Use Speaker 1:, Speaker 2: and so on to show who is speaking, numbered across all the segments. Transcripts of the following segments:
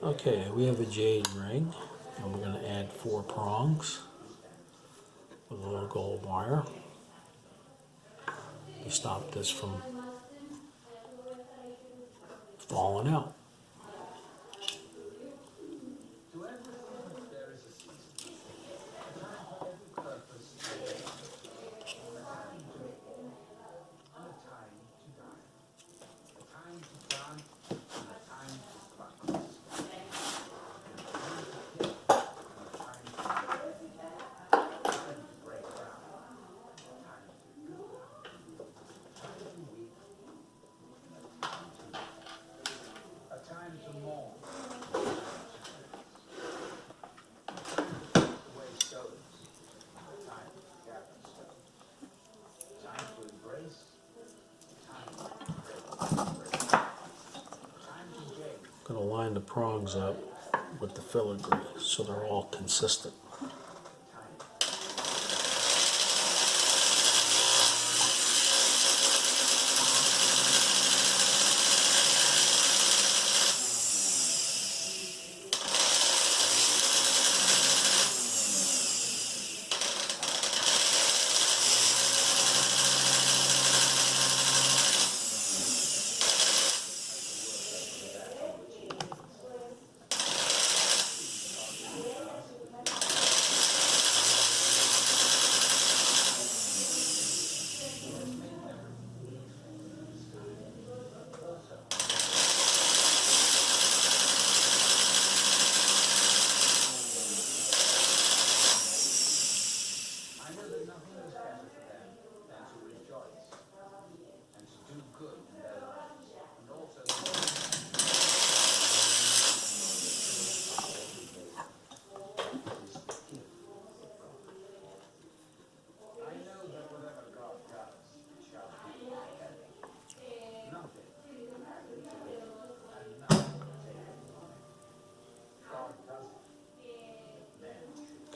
Speaker 1: Okay, we have a jade ring, and we're going to add 4 prongs with a little gold wire to stop this from falling out. Going to line the prongs up with the filigree so they're all consistent.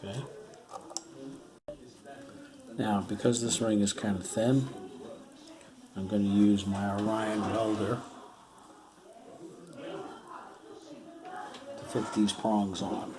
Speaker 1: Okay. Now, because this ring is kind of thin, I'm going to use my Orion welder to fit these prongs on.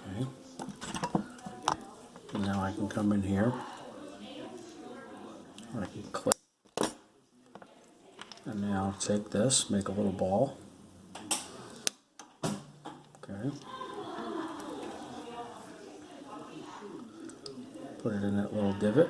Speaker 1: Okay. And now I can come in here. I can click. And now take this, make a little ball. Okay. Put it in that little divot.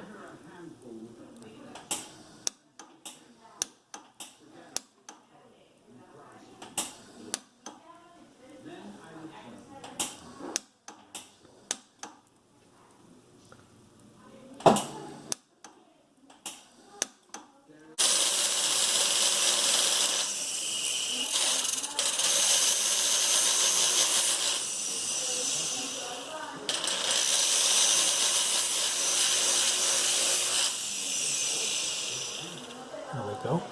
Speaker 1: There we go.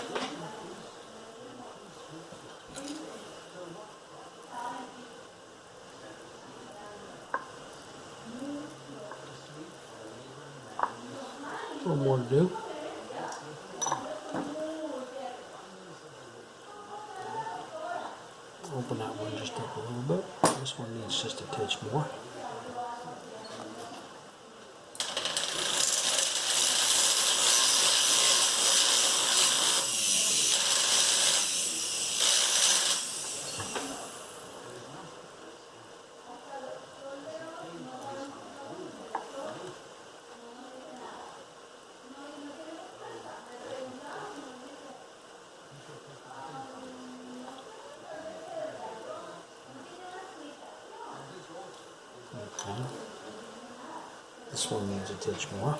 Speaker 1: A little more to do. Open that one just up a little bit. This one needs just a touch more. This one needs a touch more.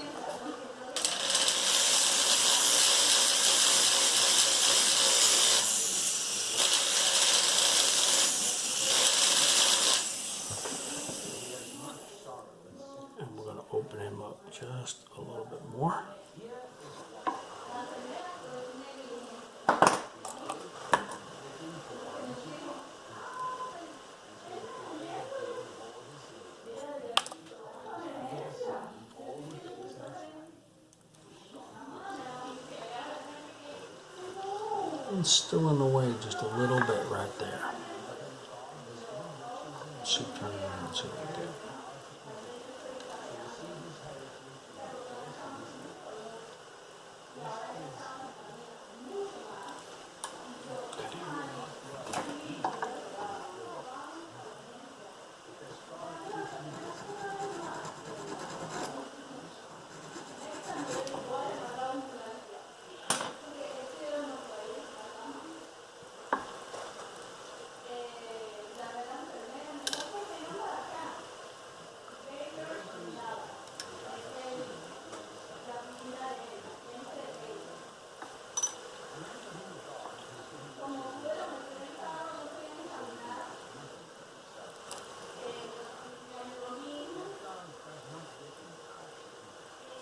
Speaker 1: And we're going to open him up just a little bit more. And still in the way just a little bit right there. Let's see, turn it around and see what we get.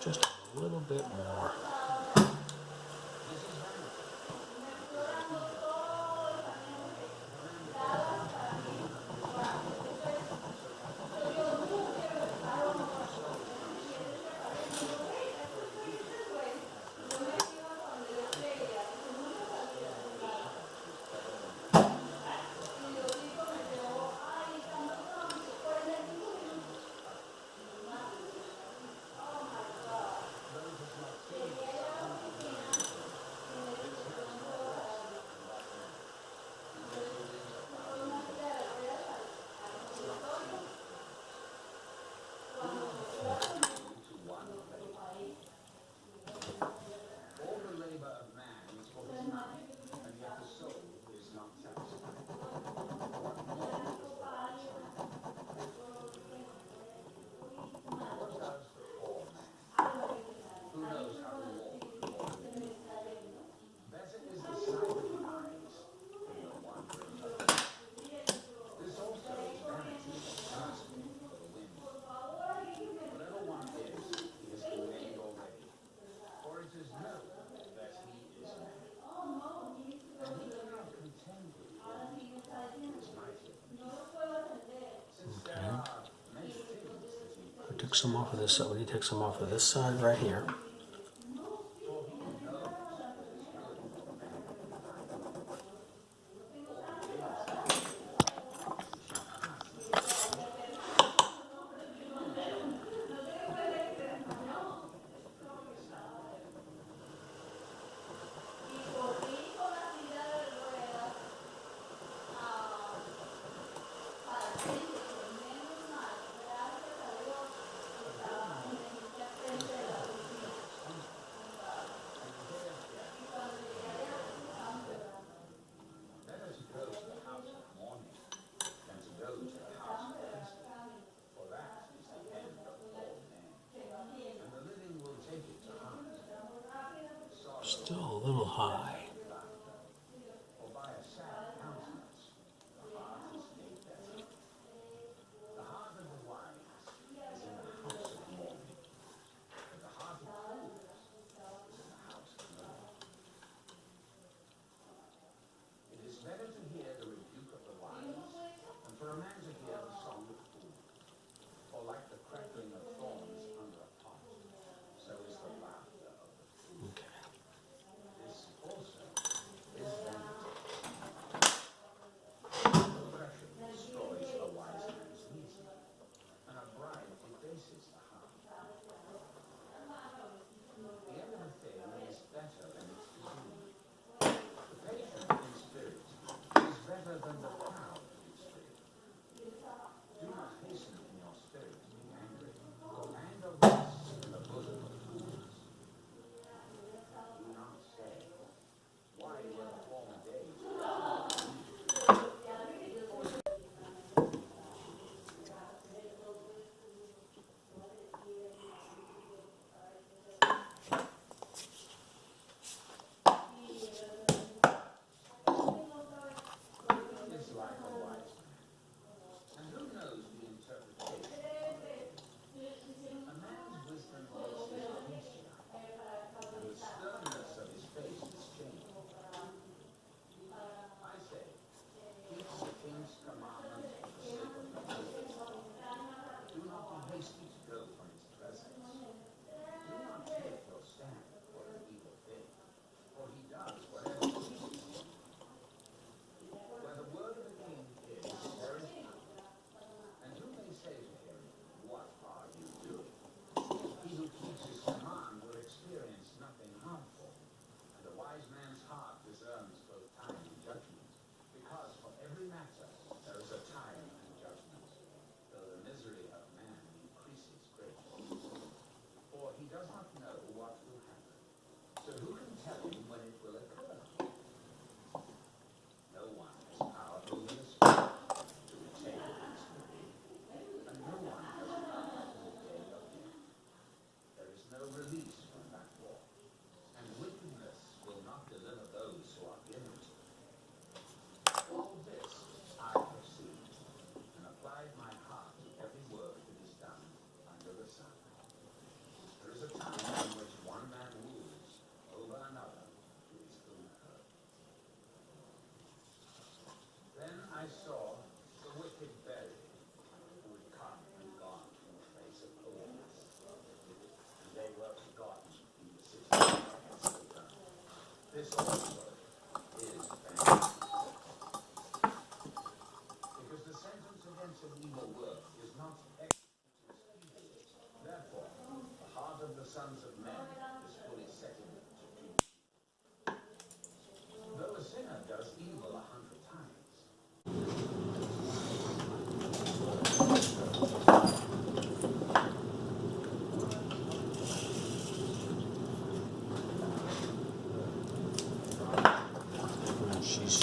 Speaker 1: Just a little bit more. We took some off of this side. We need to take some off of this side right here. Still a little high. Okay.
Speaker 2: telling when it will occur. No one has power over the spirit to retain its memory, and no one has power on the day of death. There is no release from that law, and wickedness will not deliver those who are given to it. All this I have seen, and applied my heart to every work that is done under the sun. There is a time in which one man rules over another to his own hurt. Then I saw the wicked buried, who had come and gone from the face of holiness, and they were forgotten in the city against the ground. This also is vengeance, because the sentence against an evil work is not executed speedily. Therefore, the heart of the sons of men is fully set in it to do. Though a sinner does evil 100 times,
Speaker 1: Well, she's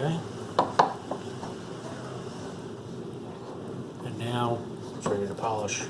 Speaker 1: okay. And now it's ready to polish.